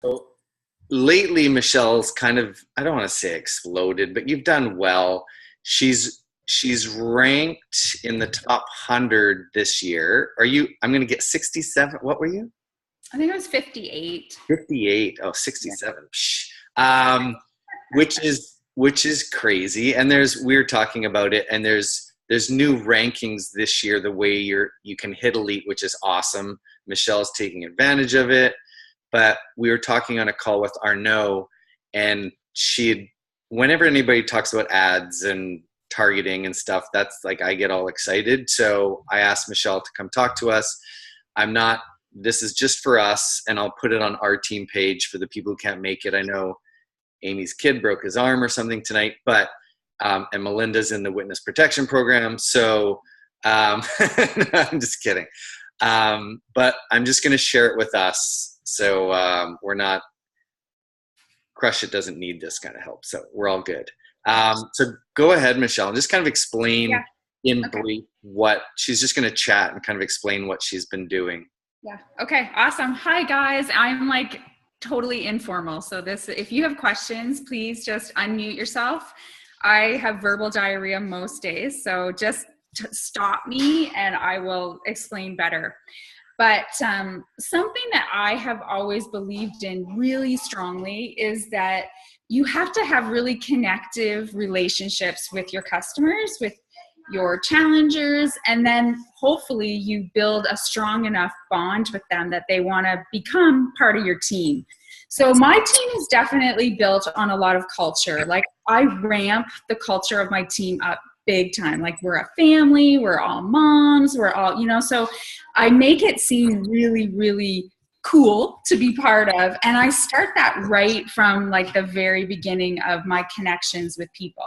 So lately, Michelle's kind of, I don't want to say exploded, but you've done well. She's ranked in the top 100 this year. I'm going to get 67. What were you? I think it was 58. 58. Oh, 67. Which is crazy. And we were talking about it, and there's new rankings this year, the way you can hit elite, which is awesome. Michelle's taking advantage of it. But we were talking on a call with Arnaud, and whenever anybody talks about ads and targeting and stuff, that's like, I get all excited. So I asked Michelle to come talk to us. This is just for us, and I'll put it on our team page for the people who can't make it. I know Amy's kid broke his arm or something tonight, but and Melinda's in the witness protection program. So I'm just kidding. But I'm just going to share it with us. So we're not, Crush It doesn't need this kind of help. So we're all good. So go ahead, Michelle, and just kind of explain brief what she's just going to chat and kind of explain what she's been doing. Yeah. Okay. Awesome. Hi guys. I'm like totally informal. So if you have questions, please just unmute yourself. I have verbal diarrhea most days. So just stop me and I will explain better. But something that I have always believed in really strongly is that you have to have really connective relationships with your customers, with your challengers, and then hopefully you build a strong enough bond with them that they want to become part of your team. So my team is definitely built on a lot of culture. Like I ramp the culture of my team up big time. Like we're a family, we're all moms, we're all, so I make it seem really, really cool to be part of. And I start that right from like the very beginning of my connections with people.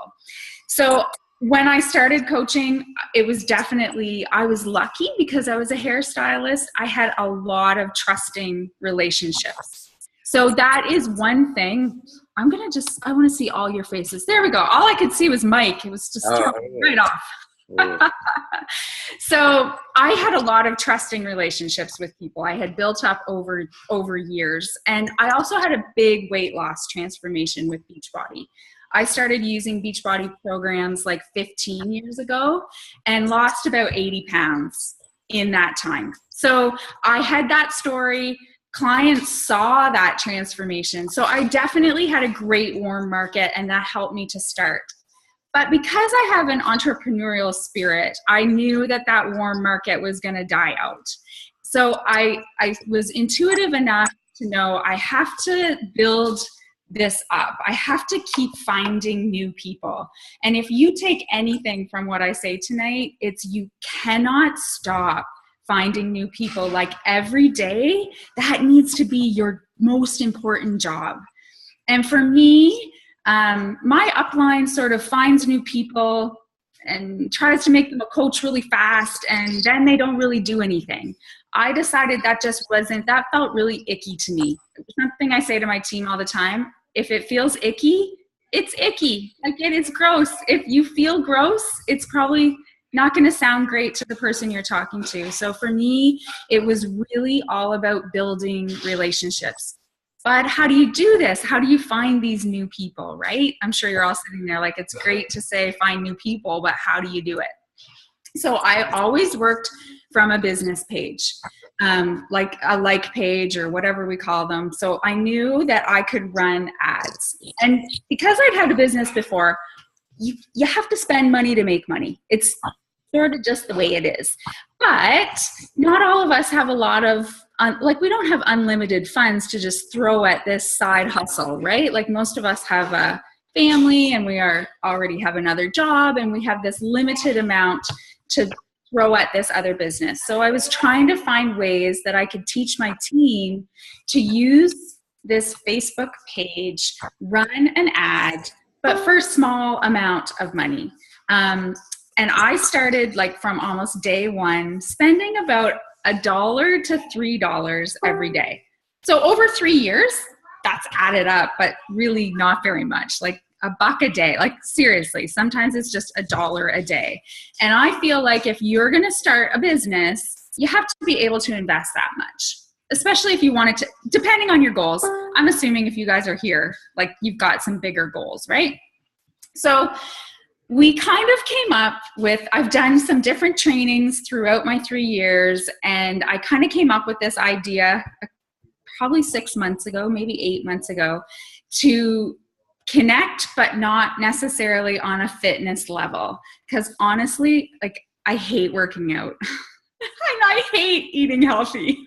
So when I started coaching, it was definitely, I was lucky because I was a hairstylist. I had a lot of trusting relationships. So that is one thing. I want to see all your faces. There we go. All I could see was Mike. It was just right off. So I had a lot of trusting relationships with people I had built up over years. And I also had a big weight loss transformation with Beachbody. I started using Beachbody programs like 15 years ago and lost about 80 pounds in that time. So I had that story. Clients saw that transformation. So I definitely had a great warm market, and that helped me to start. But because I have an entrepreneurial spirit, I knew that warm market was going to die out. So I was intuitive enough to know I have to build this up. I have to keep finding new people. And if you take anything from what I say tonight, it's you cannot stop finding new people. Like every day, that needs to be your most important job. And for me, my upline sort of finds new people and tries to make them a coach really fast, and then they don't really do anything. I decided that felt really icky to me. Something I say to my team all the time, if it feels icky, it's icky. Like it is gross. If you feel gross, it's probably not going to sound great to the person you're talking to. So for me, it was really all about building relationships. But how do you do this? How do you find these new people, right? I'm sure you're all sitting there like, it's great to say find new people, but how do you do it? So I always worked from a business page, like a like page or whatever we call them. So I knew that I could run ads. And because I'd had a business before, you have to spend money to make money. It's sort of just the way it is. But not all of us have a lot of, we don't have unlimited funds to just throw at this side hustle, right? Like most of us have a family and we already have another job and we have this limited amount to throw at this other business. So I was trying to find ways that I could teach my team to use this Facebook page, run an ad, but for a small amount of money. And I started from almost day one, spending about $1 to $3 every day. So over 3 years, that's added up, but really not very much, like $1 a day. Like seriously, sometimes it's just $1 a day. And I feel like if you're going to start a business, you have to be able to invest that much. especially if you wanted to, depending on your goals. I'm assuming if you guys are here, like you've got some bigger goals, right? So we kind of came up with, I've done some different trainings throughout my 3 years, and I kind of came up with this idea probably 6 months ago, maybe 8 months ago, to connect, but not necessarily on a fitness level. Because honestly, like, I hate working out and I hate eating healthy.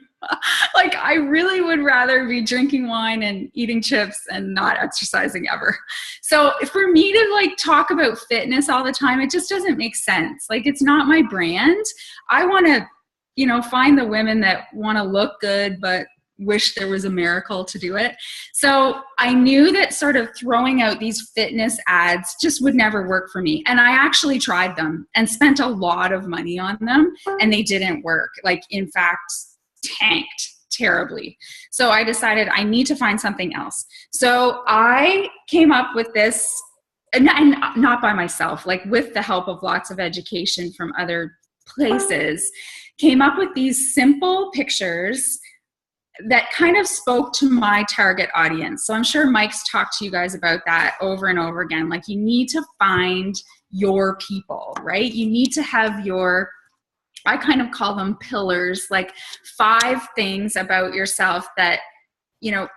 Like, I really would rather be drinking wine and eating chips and not exercising ever. So for me to like talk about fitness all the time, it just doesn't make sense. Like, it's not my brand. I want to, you know, find the women that want to look good, but wish there was a miracle to do it. So I knew that sort of throwing out these fitness ads just would never work for me. And I actually tried them and spent a lot of money on them, and they didn't work. Like, in fact, tanked terribly. So I decided I need to find something else. So I came up with this, and not by myself, like with the help of lots of education from other places, came up with these simple pictures that kind of spoke to my target audience. So I'm sure Mike's talked to you guys about that over and over again. Like, you need to find your people, right? You need to have your, I kind of call them pillars, like 5 things about yourself that, you know,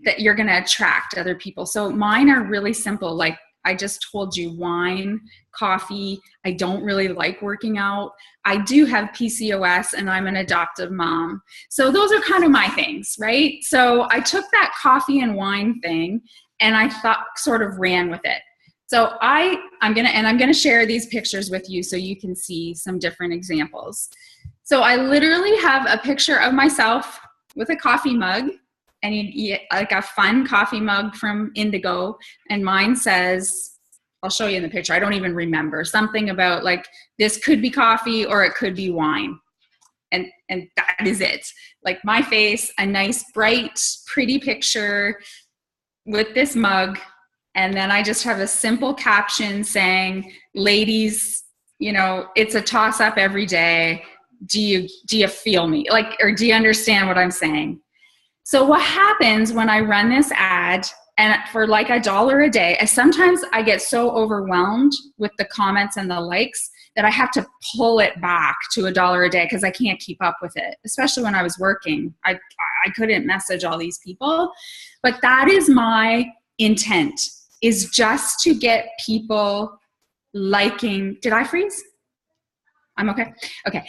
that you're going to attract other people. So mine are really simple. Like I just told you, wine, coffee. I don't really like working out. I do have PCOS and I'm an adoptive mom. So those are kind of my things, right? So I took that coffee and wine thing and I thought, sort of ran with it. So I'm gonna share these pictures with you so you can see some different examples. So I literally have a picture of myself with a coffee mug, and like a fun coffee mug from Indigo, and mine says, I'll show you in the picture, I don't even remember, something about like, this could be coffee or it could be wine. And that is it. Like my face, a nice, bright, pretty picture with this mug. And then I just have a simple caption saying, ladies, you know, it's a toss up every day. Do you feel me? Like, or do you understand what I'm saying? So what happens when I run this ad, and for like $1 a day, sometimes I get so overwhelmed with the comments and the likes that I have to pull it back to $1 a day because I can't keep up with it. Especially when I was working, I couldn't message all these people. But that is my intent, is just to get people liking. Did I freeze? I'm okay. Okay.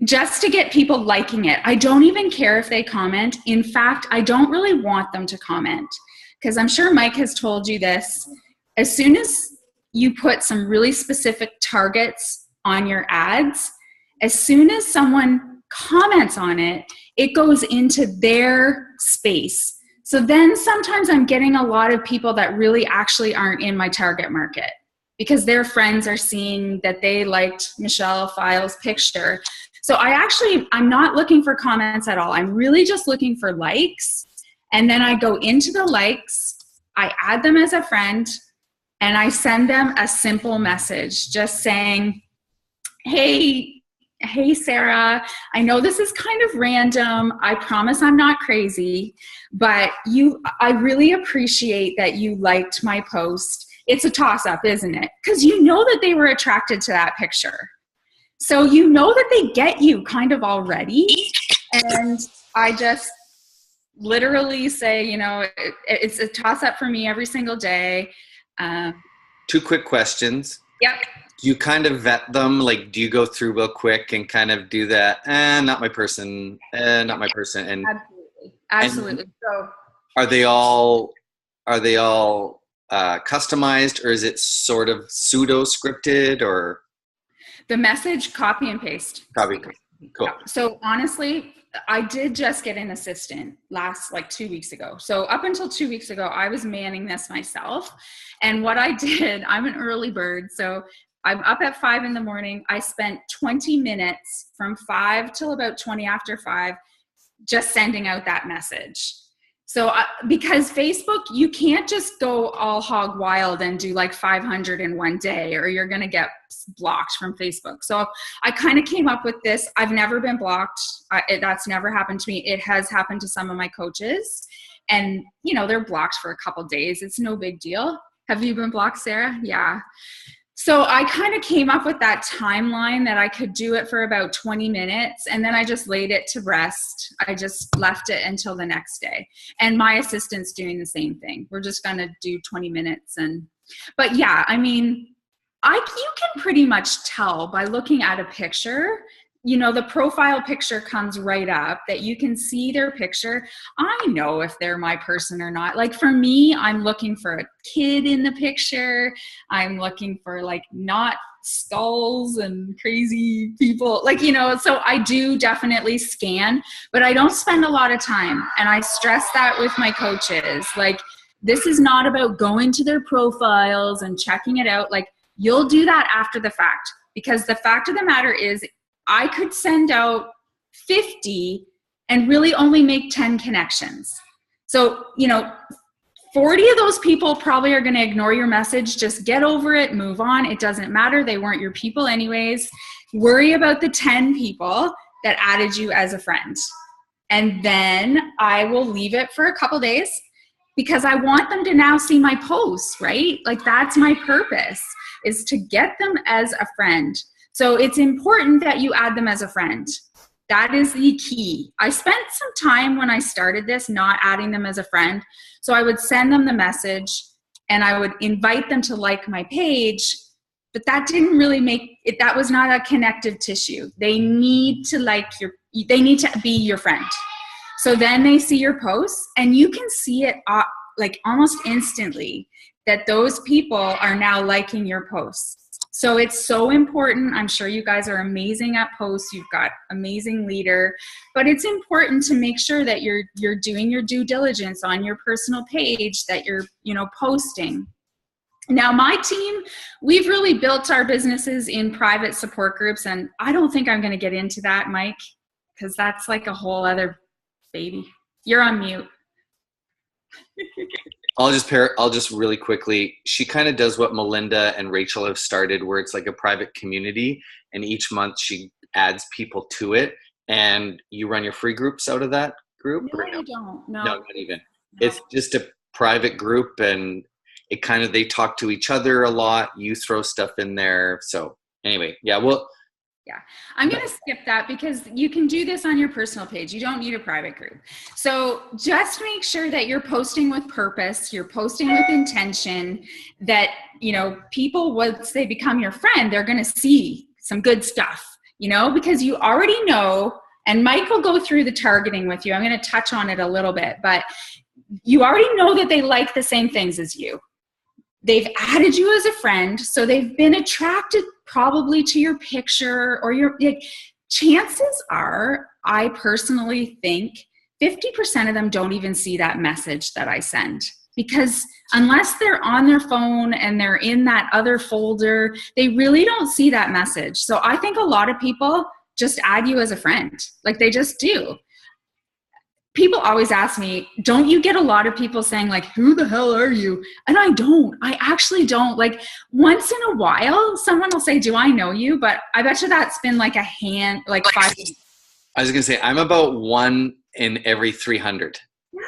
Just to get people liking it. I don't even care if they comment. In fact, I don't really want them to comment, because I'm sure Mike has told you this. As soon as you put some really specific targets on your ads, as soon as someone comments on it, it goes into their space. So then sometimes I'm getting a lot of people that really actually aren't in my target market because their friends are seeing that they liked Michelle File's picture. So I'm not looking for comments at all. I'm really just looking for likes. And then I go into the likes, I add them as a friend, and I send them a simple message just saying, hey, Sarah, I know this is kind of random. I promise I'm not crazy, but I really appreciate that you liked my post. It's a toss-up, isn't it? Because you know that they were attracted to that picture. So you know that they get you kind of already. And I just literally say, you know, it's a toss-up for me every single day. 2 quick questions. Yep. Do you kind of vet them? Like, do you go through real quick and kind of do that? Not my person. Not my person. And absolutely. And so are they all customized, or is it sort of pseudo scripted, or the message copy and paste? Copy. Cool. So honestly, I did just get an assistant like 2 weeks ago. So up until 2 weeks ago, I was manning this myself. And what I did, I'm an early bird. So I'm up at 5 in the morning. I spent 20 minutes from 5 till about 20 after 5 just sending out that message. So because Facebook, you can't just go all hog wild and do like 500 in one day, or you're going to get blocked from Facebook. So I kind of came up with this. I've never been blocked. That's never happened to me. It has happened to some of my coaches, and they're blocked for a couple days. It's no big deal. Have you been blocked, Sarah? Yeah. So I kind of came up with that timeline that I could do it for about 20 minutes, and then I just laid it to rest. I just left it until the next day. And my assistant's doing the same thing. We're just going to do 20 minutes. But yeah, I mean, you can pretty much tell by looking at a picture. The profile picture comes right up, that you can see their picture. I know if they're my person or not. Like for me, I'm looking for a kid in the picture. I'm looking for like not skulls and crazy people. So I do definitely scan, but I don't spend a lot of time. And I stress that with my coaches. Like, this is not about going to their profiles and checking it out. Like, you'll do that after the fact, because the fact of the matter is, I could send out 50 and really only make 10 connections. So, 40 of those people probably are going to ignore your message. Just get over it, move on. It doesn't matter. They weren't your people anyways. Worry about the 10 people that added you as a friend. And then I will leave it for a couple days, because I want them to now see my posts, right? Like, that's my purpose, is to get them as a friend. So it's important that you add them as a friend. That is the key. I spent some time when I started this not adding them as a friend. So I would send them the message and I would invite them to like my page, but that didn't really make it, that was not a connective tissue. They need to they need to be your friend. So then they see your posts, and you can see it like almost instantly that those people are now liking your posts. So it's so important. I'm sure you guys are amazing at posts. You've got amazing leader, but it's important to make sure that you're doing your due diligence on your personal page, that you're, posting. Now, my team, we've really built our businesses in private support groups, and I don't think I'm going to get into that, Mike, because that's like a whole other baby. You're on mute. I'll just really quickly, she kind of does what Melinda and Rachel have started, where it's like a private community, and each month she adds people to it, and you run your free groups out of that group? No, you don't. No, not even. No. It's just a private group, and it kind of, they talk to each other a lot. You throw stuff in there. So anyway, yeah, yeah, I'm going to skip that, because you can do this on your personal page. You don't need a private group. So just make sure that you're posting with purpose, you're posting with intention, that, people, once they become your friend, they're going to see some good stuff, because you already know, and Mike will go through the targeting with you. I'm going to touch on it a little bit, but you already know that they like the same things as you. They've added you as a friend, so they've been attracted probably to your picture, or chances are, I personally think 50% of them don't even see that message that I send, because unless they're on their phone and they're in that other folder, they really don't see that message. So I think a lot of people just add you as a friend. Like, they just do. People always ask me, don't you get a lot of people saying like, who the hell are you? And I don't. I actually don't. Like, once in a while, someone will say, do I know you? But I bet you that's been like 5. I was going to say, I'm about 1 in every 300. Yeah.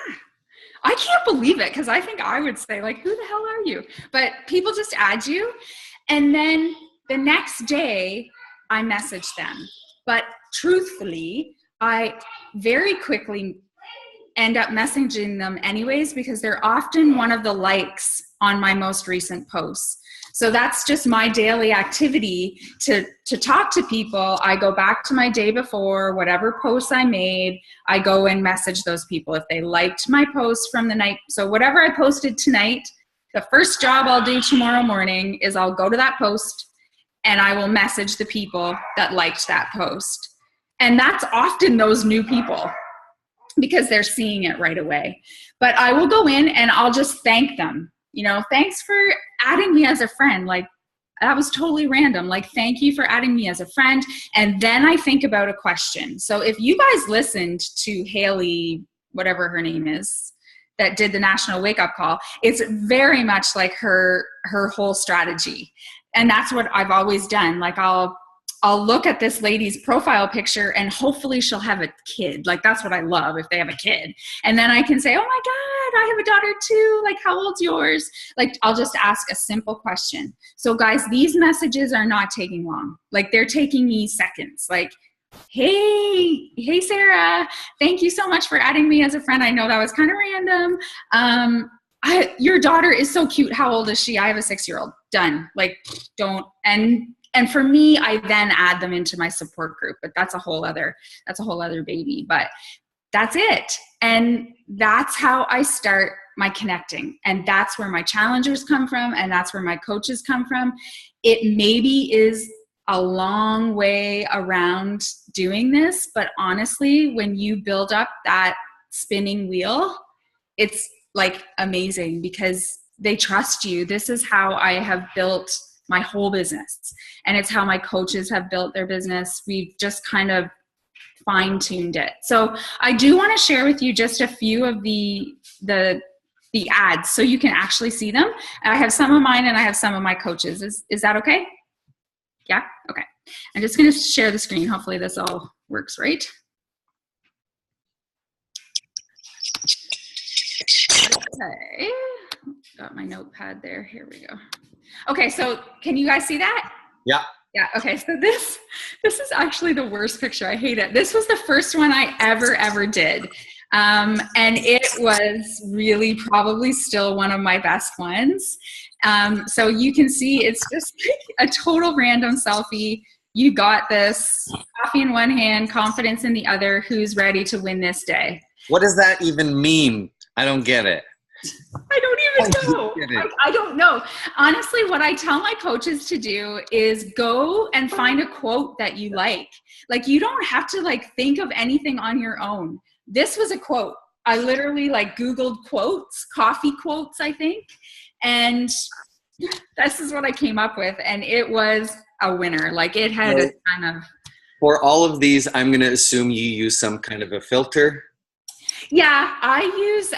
I can't believe it, because I think I would say like, who the hell are you? But people just add you. And then the next day I message them. But truthfully, I very quickly end up messaging them anyways, because they're often one of the likes on my most recent posts. So that's just my daily activity to talk to people. I go back to my day before, whatever posts I made, I go and message those people if they liked my post from the night. So whatever I posted tonight, the first job I'll do tomorrow morning is I'll go to that post and I will message the people that liked that post. And that's often those new people, because they're seeing it right away. But I will go in and I'll just thank them. Thanks for adding me as a friend. Like, that was totally random. Like, thank you for adding me as a friend. And then I think about a question. So if you guys listened to Haley, whatever her name is, that did the national wake up call, it's very much like her whole strategy. And that's what I've always done. Like I'll look at this lady's profile picture and hopefully she'll have a kid. Like that's what I love, if they have a kid. And then I can say, oh my God, I have a daughter too. Like, how old's yours? Like, I'll just ask a simple question. So guys, these messages are not taking long. Like they're taking me seconds. Like, hey Sarah, thank you so much for adding me as a friend. I know that was kind of random. Your daughter is so cute. How old is she? I have a 6-year-old. Done. Like, don't. And for me, I then add them into my support group, but that's a whole other baby. But that's it. And that's how I start my connecting. And that's where my challengers come from. And that's where my coaches come from. It maybe is a long way around doing this, but honestly, when you build up that spinning wheel, it's like amazing because they trust you. This is how I have built my whole business. And it's how my coaches have built their business. We've just kind of fine-tuned it. So I do want to share with you just a few of the ads so you can actually see them. And I have some of mine and I have some of my coaches. Is that okay? Yeah? Okay. I'm just going to share the screen. Hopefully this all works right. Okay. Got my notepad there. Here we go. Okay, so can you guys see that? Yeah. Yeah, okay, so this is actually the worst picture. I hate it. This was the first one I ever did. And it was really probably still one of my best ones. So you can see it's just like a total random selfie. You got this, coffee in one hand, confidence in the other, who's ready to win this day. What does that even mean? I don't get it. I don't even know. I don't know. Honestly, what I tell my coaches to do is go and find a quote that you like. Like, you don't have to like think of anything on your own. This was a quote. I literally like Googled quotes, coffee quotes, I think. And this is what I came up with. And it was a winner. Like, it had a ton of. For all of these, I'm going to assume you use some kind of a filter. Yeah, I use,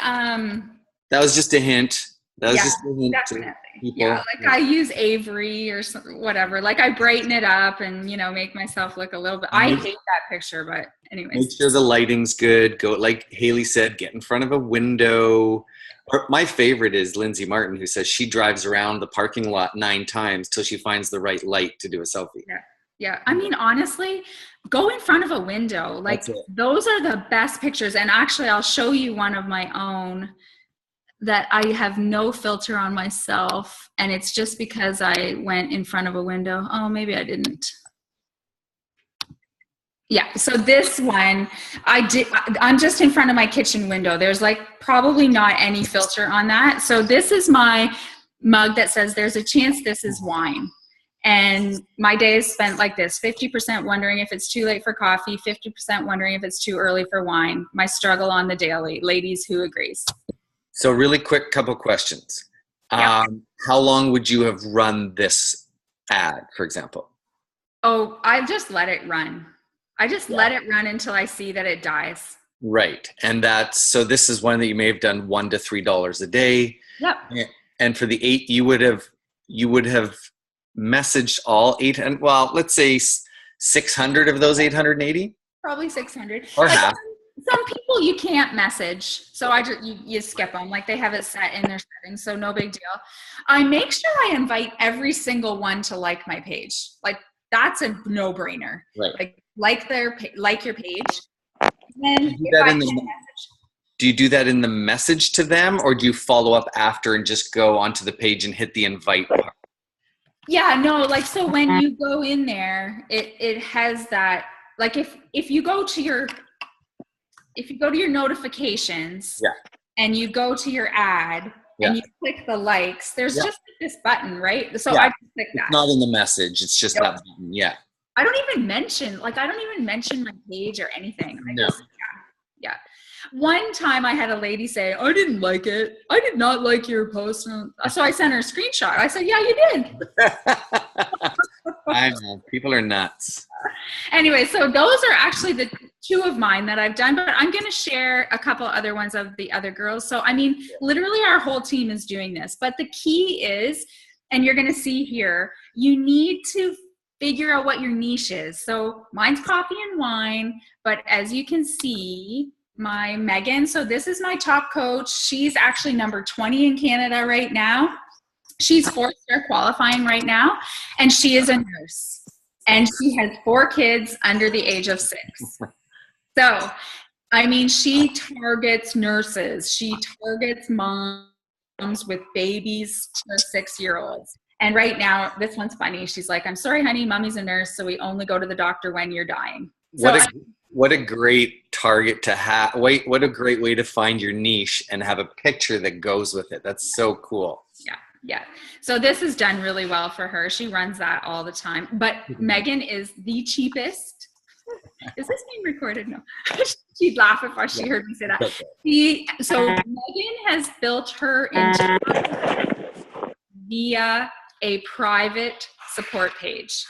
that was just a hint. That was just a hint definitely. to people. Yeah, like I use Avery or something, whatever. Like I brighten it up and, you know, make myself look a little bit. I hate that picture, but anyways. Make sure the lighting's good. Go, like Haley said, get in front of a window. Or my favorite is Lindsay Martin, who says she drives around the parking lot 9 times till she finds the right light to do a selfie. Yeah. Yeah. I mean, honestly, go in front of a window. Like those are the best pictures. And actually, I'll show you one of my own that I have no filter on myself. And it's just because I went in front of a window. Oh, maybe I didn't. Yeah. So this one, I'm just in front of my kitchen window. There's like probably not any filter on that. So this is my mug that says there's a chance this is wine. And my day is spent like this, 50% wondering if it's too late for coffee, 50% wondering if it's too early for wine. My struggle on the daily. Ladies, who agrees? So really quick couple questions. Yeah. How long would you have run this ad, for example? Oh, I just let it run. I just let it run until I see that it dies. Right. And so this is one that you may have done $1 to $3 a day. Yep. And for the 8, you would have messaged all 800, well, let's say 600 of those 880? Probably 600. Or half. Some people you can't message, so you skip them. Like they have it set in their settings, so no big deal. I make sure I invite every single one to like my page. Like that's a no-brainer. Right. Like your page. And do you do that in the message to them, or do you follow up after and just go onto the page and hit the invite part? Yeah, no, like so when you go in there, it has that, like if you go to your notifications and you go to your ad and you click the likes, there's just this button, right? So I just click that. It's not in the message, it's just that button. Yeah. I don't even mention my page or anything. Yeah. One time I had a lady say, I didn't like it. I did not like your post. So I sent her a screenshot. I said, yeah, you did. I know. People are nuts. Anyway, so those are actually two of mine that I've done, but I'm going to share a couple other ones of the other girls. So, I mean, literally our whole team is doing this, but the key is, and you're going to see here, you need to figure out what your niche is. So mine's coffee and wine, but as you can see, my Megan, so this is my top coach. She's actually number 20 in Canada right now. She's 4-star qualifying right now, and she is a nurse. And she has 4 kids under the age of 6. So, I mean, she targets nurses. She targets moms with babies to 6-year-olds. And right now, this one's funny. She's like, I'm sorry, honey, mommy's a nurse, so we only go to the doctor when you're dying. What a great target to have. What a great way to find your niche and have a picture that goes with it. That's so cool. Yeah. So this is done really well for her. She runs that all the time. But Megan is the cheapest. Is this being recorded? No. She'd laugh if she heard me say that. So Megan has built her entire via a private support page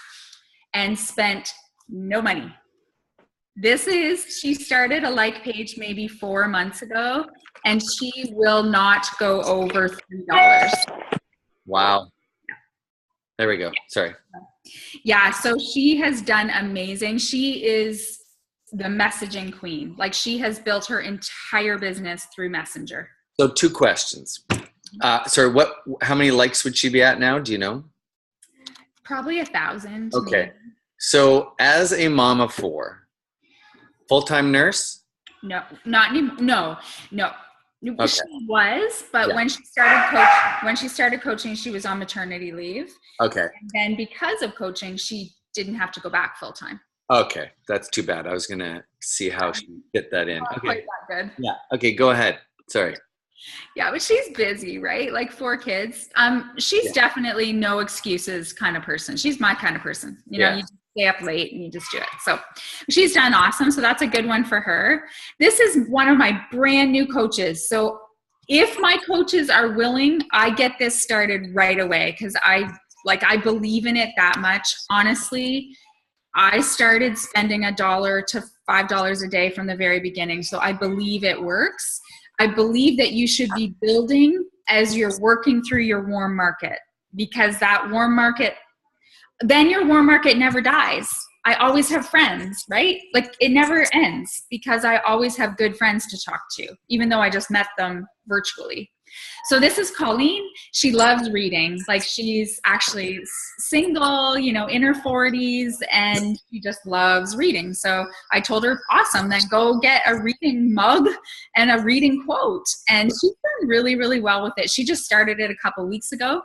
and spent no money. She started a like page maybe 4 months ago, and she will not go over $3. Wow. There we go. Sorry. Yeah. So she has done amazing. She is the messaging queen. Like, she has built her entire business through Messenger. So 2 questions. Sorry, how many likes would she be at now? Do you know? Probably 1,000. Okay. Maybe. So as a mom of 4, full-time nurse? No, not anymore. No. Okay. She was, but when she started coaching, she was on maternity leave. Okay. And then because of coaching, she didn't have to go back full time. Okay, that's too bad. I was gonna see how she fit that in. Okay. Quite that good. Yeah. Okay, go ahead. Sorry. Yeah, but she's busy, right? Like 4 kids. She's definitely no excuses kind of person. She's my kind of person. You know, you just stay up late and you just do it. So she's done awesome. So that's a good one for her. This is one of my brand new coaches. So if my coaches are willing, I get this started right away because I believe in it that much. Honestly, I started spending $1 to $5 a day from the very beginning. So I believe it works. I believe that you should be building as you're working through your warm market, because that warm market, then your warm market never dies. I always have friends, right? Like, it never ends because I always have good friends to talk to, even though I just met them virtually. So this is Colleen. She loves reading. Like, she's actually single, you know, in her 40s, and she just loves reading. So I told her, awesome, then go get a reading mug and a reading quote. And she's done really, really well with it. She just started it a couple weeks ago,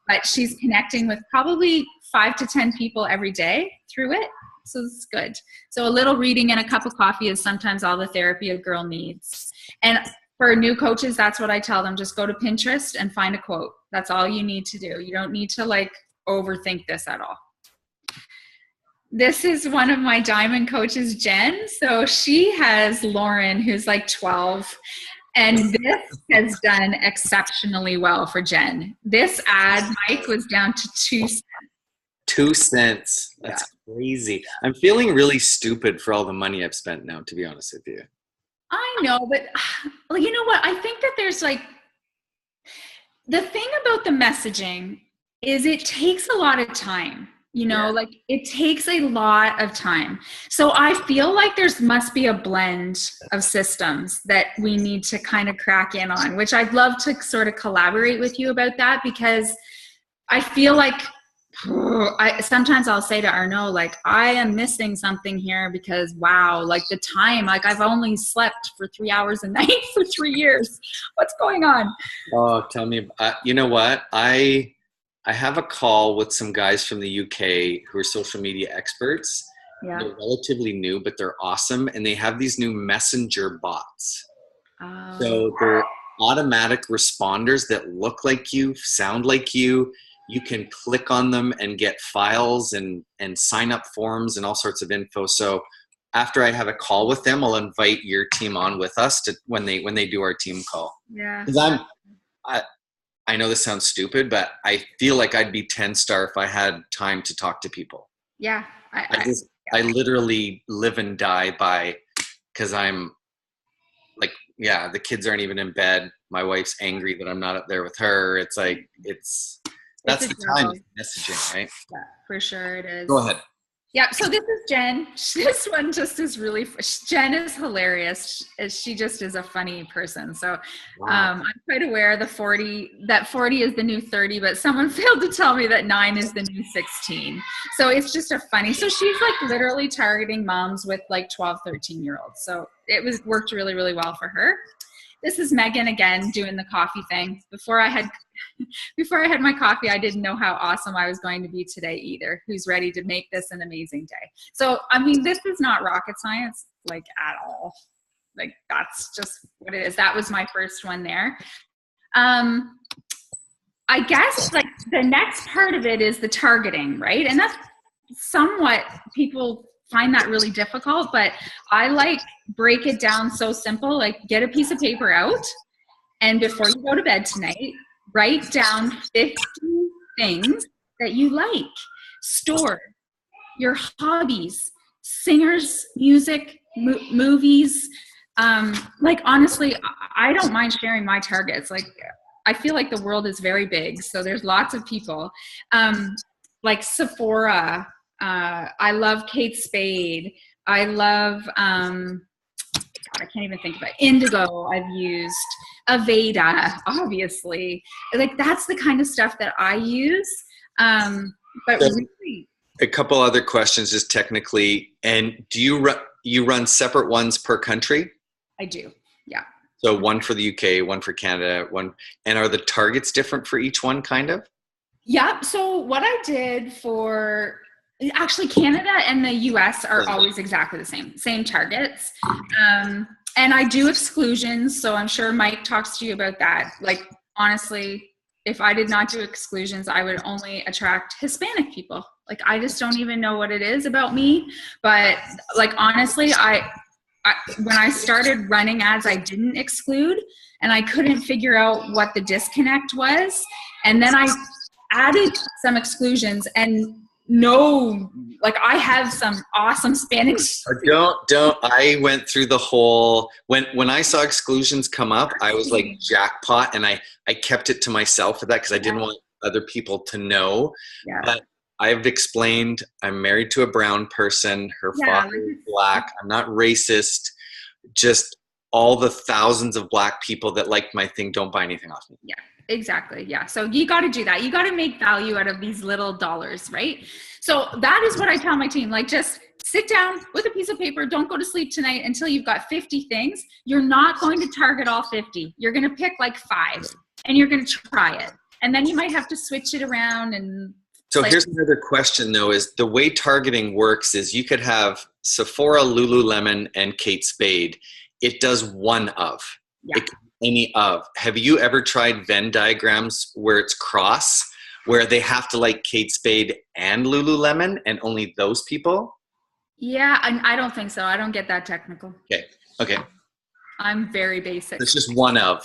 but she's connecting with probably 5 to 10 people every day through it. So it's good. So a little reading and a cup of coffee is sometimes all the therapy a girl needs. And for new coaches, that's what I tell them. Just go to Pinterest and find a quote. That's all you need to do. You don't need to overthink this at all. This is one of my diamond coaches, Jen. So she has Lauren, who's like 12. And this has done exceptionally well for Jen. This ad, Mike, was down to 2 cents. 2 cents. That's crazy. I'm feeling really stupid for all the money I've spent now, to be honest with you. I know, but you know what? I think that there's the thing about the messaging is it takes a lot of time, you know, it takes a lot of time. So I feel like must be a blend of systems that we need to kind of crack in on, which I'd love to sort of collaborate with you about that, because I feel like sometimes I'll say to Arnaud, I am missing something here because the time, I've only slept for 3 hours a night for 3 years. What's going on? Oh, tell me. You know what? I have a call with some guys from the UK who are social media experts. Yeah. They're relatively new, but they're awesome. And they have these new messenger bots. Oh. So they're automatic responders that look like you, sound like you. You can click on them and get files and sign up forms and all sorts of info. So after I have a call with them, I'll invite your team on with us when they do our team call. Yeah. Because I know this sounds stupid, but I feel like I'd be 10-star if I had time to talk to people. Yeah. I literally live and die by because I'm like, yeah, the kids aren't even in bed. My wife's angry that I'm not up there with her. It's like, that's the time of messaging, right? Yeah, for sure it is. Go ahead. Yeah, so this is Jen. This one just is really, Jen is hilarious. She just is a funny person. So Wow. I'm quite aware that 40 is the new 30, but someone failed to tell me that 9 is the new 16. So it's just a funny, so she's like literally targeting moms with like 12, 13-year-olds. So it worked really, really well for her. This is Megan again doing the coffee thing. Before I had my coffee, I didn't know how awesome I was going to be today either. Who's ready to make this an amazing day? So, I mean, this is not rocket science, like at all. Like that's just what it is. That was my first one there. I guess like the next part of it is the targeting, right? And that's somewhat, people find that really difficult, but I like break it down so simple, like get a piece of paper out, and before you go to bed tonight, write down 50 things that you like. Store your hobbies, singers, music, movies. Like honestly, I don't mind sharing my targets. Like I feel like the world is very big, so there's lots of people. Like Sephora. I love Kate Spade. I love, God, I can't even think of it. Indigo I've used. Aveda, obviously. Like that's the kind of stuff that I use. But really, a couple other questions just technically. And do you run separate ones per country? I do, yeah. So one for the UK, one for Canada, and are the targets different for each one kind of? Yeah, so what I did for, actually Canada and the US are always exactly the same targets. And I do exclusions, so I'm sure Mike talks to you about that. Like honestly, if I did not do exclusions, I would only attract Hispanic people. Like I just don't even know what it is about me. But like honestly, I when I started running ads, I didn't exclude, and I couldn't figure out what the disconnect was. And then I added some exclusions, and like I have some awesome Spanish. Don't. I went through the whole, when I saw exclusions come up, I was like jackpot, and I kept it to myself for that because I didn't want other people to know. Yeah. But I've explained I'm married to a brown person. Her father is black. I'm not racist. Just all the thousands of black people that like my thing don't buy anything off me. Yeah. Exactly. Yeah. So you got to do that. You got to make value out of these little dollars, right? So that is what I tell my team. Like just sit down with a piece of paper. Don't go to sleep tonight until you've got 50 things. You're not going to target all 50. You're going to pick like 5 and you're going to try it. And then you might have to switch it around. And so here's another question though, is the way targeting works is you could have Sephora, Lululemon, and Kate Spade. It does one of. Yeah. Any of. Have you ever tried Venn diagrams where it's cross, where they have to like Kate Spade and Lululemon and only those people? Yeah, I don't think so. I don't get that technical. Okay. I'm very basic. It's just one of.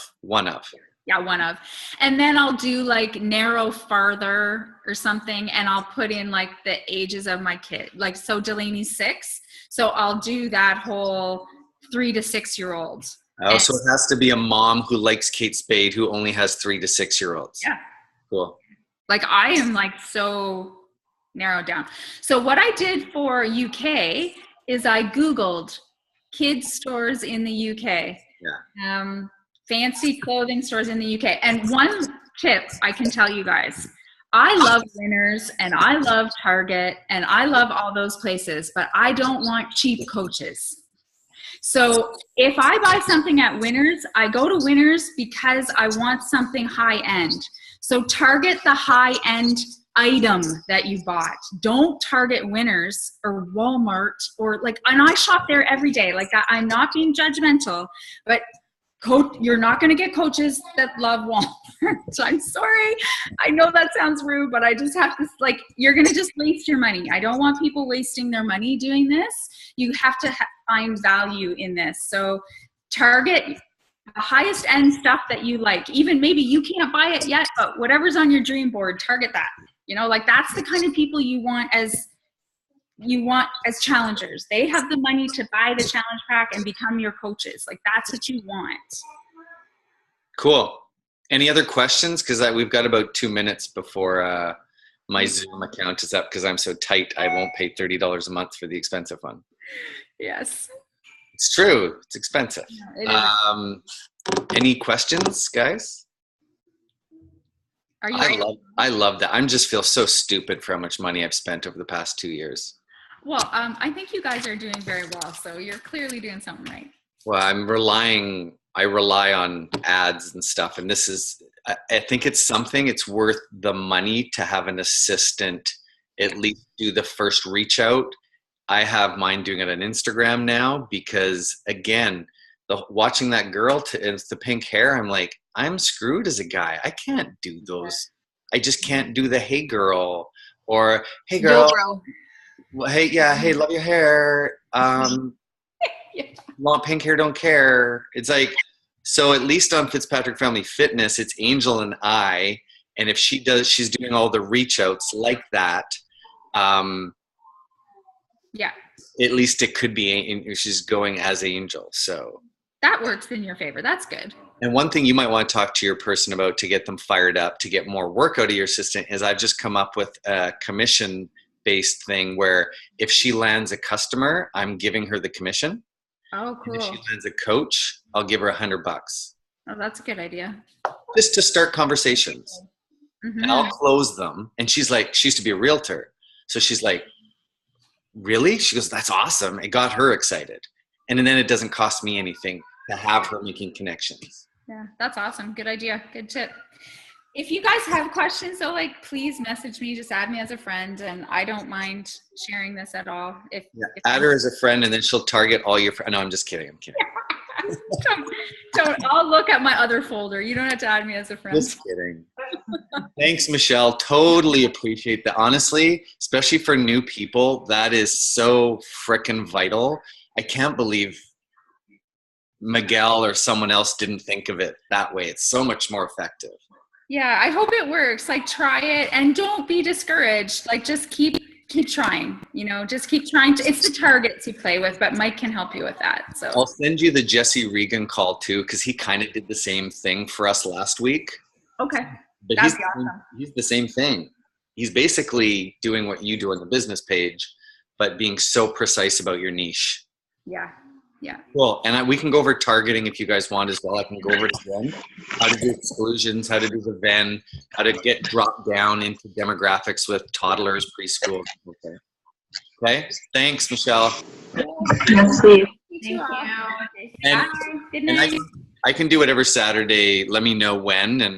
Yeah, one of. And then I'll do like narrow farther or something, and I'll put in like the ages of my kid. Like, so Delaney's 6. So I'll do that whole 3 to 6-year-olds. Oh, so it has to be a mom who likes Kate Spade who only has 3 to 6-year-olds. Yeah. Cool. Like I am like so narrowed down. So what I did for UK is I Googled kids stores in the UK. Yeah. Fancy clothing stores in the UK. And one tip I can tell you guys, I love Winners and I love Target and I love all those places, but I don't want cheap Coaches. So if I buy something at Winners, I go to Winners because I want something high end. So target the high end item that you bought. Don't target Winners or Walmart or like, and I shop there every day. Like I'm not being judgmental, but you're not going to get Coaches that love Walmart. So I'm sorry. I know that sounds rude, but I just have to, like, you're going to just waste your money. I don't want people wasting their money doing this. You have to find value in this. So target the highest end stuff that you like. Even maybe you can't buy it yet, but whatever's on your dream board, target that. You know, like that's the kind of people you want as you want as challengers. They have the money to buy the challenge pack and become your coaches. Like that's what you want. Cool. Any other questions? Because we've got about 2 minutes before my Zoom account is up because I'm so tight. I won't pay $30 a month for the expensive one. Yes. It's true. It's expensive. Yeah, it is. Any questions, guys? Are you? I love that. I just feel so stupid for how much money I've spent over the past 2 years. Well, I think you guys are doing very well. So you're clearly doing something right. Well, I rely on ads and stuff. And this is, I think it's worth the money to have an assistant at least do the first reach out. I have mine doing it on Instagram now because again, watching that girl it's the pink hair, I'm like, I'm screwed as a guy. I can't do those. I just can't do the hey girl or hey girl. No, bro. Well, hey, love your hair. Yeah. Want pink hair, don't care. It's like, so at least on Fitzpatrick Family Fitness, it's Angel and I. And if she's doing all the reach outs like that. Yeah. At least it could be, she's going as Angel. So that works in your favor. That's good. And one thing you might want to talk to your person about to get them fired up, to get more work out of your assistant is I've just come up with a commission-based thing where if she lands a customer, I'm giving her the commission. Oh, cool. And if she lands a coach, I'll give her $100. Oh, that's a good idea. Just to start conversations. Mm-hmm. And I'll close them. And she's like, she used to be a realtor. So she's like, really? She goes, that's awesome. It got her excited. And then it doesn't cost me anything to have her making connections. Yeah, that's awesome. Good idea. Good tip. If you guys have questions though, like please message me, just add me as a friend and I don't mind sharing this at all. If add her as a friend and then she'll target all your friends. No, I'm just kidding. I'm kidding. don't, I'll look at my other folder. You don't have to add me as a friend. Just kidding. Thanks, Michelle. Totally appreciate that. Honestly, especially for new people, that is so frickin' vital. I can't believe Miguel or someone else didn't think of it that way. It's so much more effective. Yeah, I hope it works. Like try it and don't be discouraged. Like just keep trying, just keep trying to, it's the targets you play with, but Mike can help you with that. So I'll send you the Jesse Regan call too, because he kind of did the same thing for us last week. Okay. But That'd be awesome. He's the same thing. He's basically doing what you do on the business page, but being so precise about your niche. Yeah. Yeah. Cool. And we can go over targeting if you guys want as well. I can go over it again. How to do exclusions, how to do the Venn, how to get dropped down into demographics with toddlers, preschool. Okay. Thanks, Michelle. Yes, please. Thank you. And, Good night. I can do whatever Saturday. Let me know when. And